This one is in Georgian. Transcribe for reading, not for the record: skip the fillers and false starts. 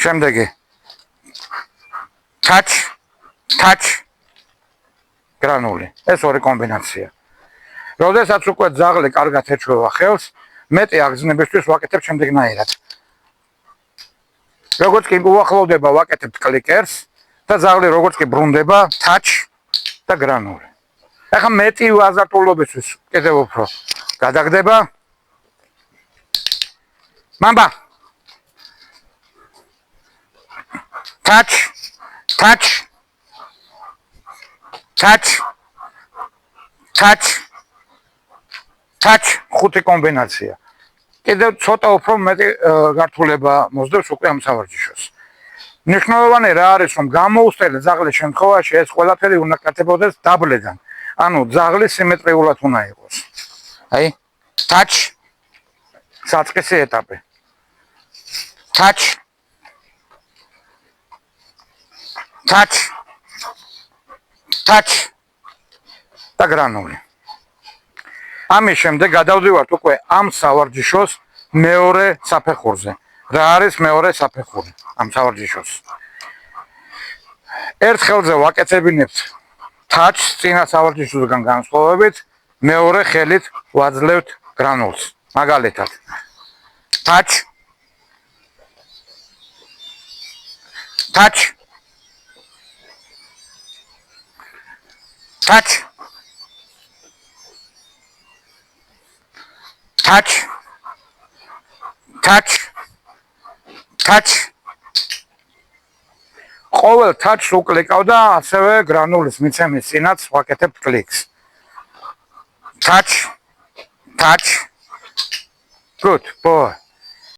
შემდეგი touch გრანული. ეს ორი კომბინაცია. როდესაც უკვე ძაღლი კარგად ეჩვევა ხელს, მეტი აგზნებისთვის ვაკეთებ შემდეგნაირად. როგორც კი უახლოვდება, ვაკეთებ კლიკერს და ძაღლი როგორც კი ბრუნდება, touch და გრანული. ახლა მეტი აზარტულობისთვის კიდევ უფრო გადაგდება. მამბა. touch ხუთი კომბინაცია. კიდევ ცოტა უფრო მეტი გართულება მოსდევს უკვე ამ სავარჯიშოს. მნიშვნელოვანი რა არის, რომ გამოუცდელი ძაღლის შემთხვევაში ეს ყველაფერი უნდა გაკეთებოდეს დაბლედან. ანუ ძაღლი სიმეტრიულად უნდა იყოს. აი, touch საწყისი ეტაპი. touch და გრანული. ამის შემდეგ გადავდივართ უკვე ამ სავარჯიშოს მეორე საფეხურზე. რა არის მეორე საფეხური ამ სავარჯიშოს? ერთ ხელზე ვაკეთებინებთ touch წინა სავარჯიშოსგან განსხვავებით, მეორე ხელით ვაძლევთ გრანულს. მაგალითად, touch ყოველ touch-ს უკლიკავ და ასევე გრანულის მიცემის წინაც ვაკეთებ კლიკს. touch good boy.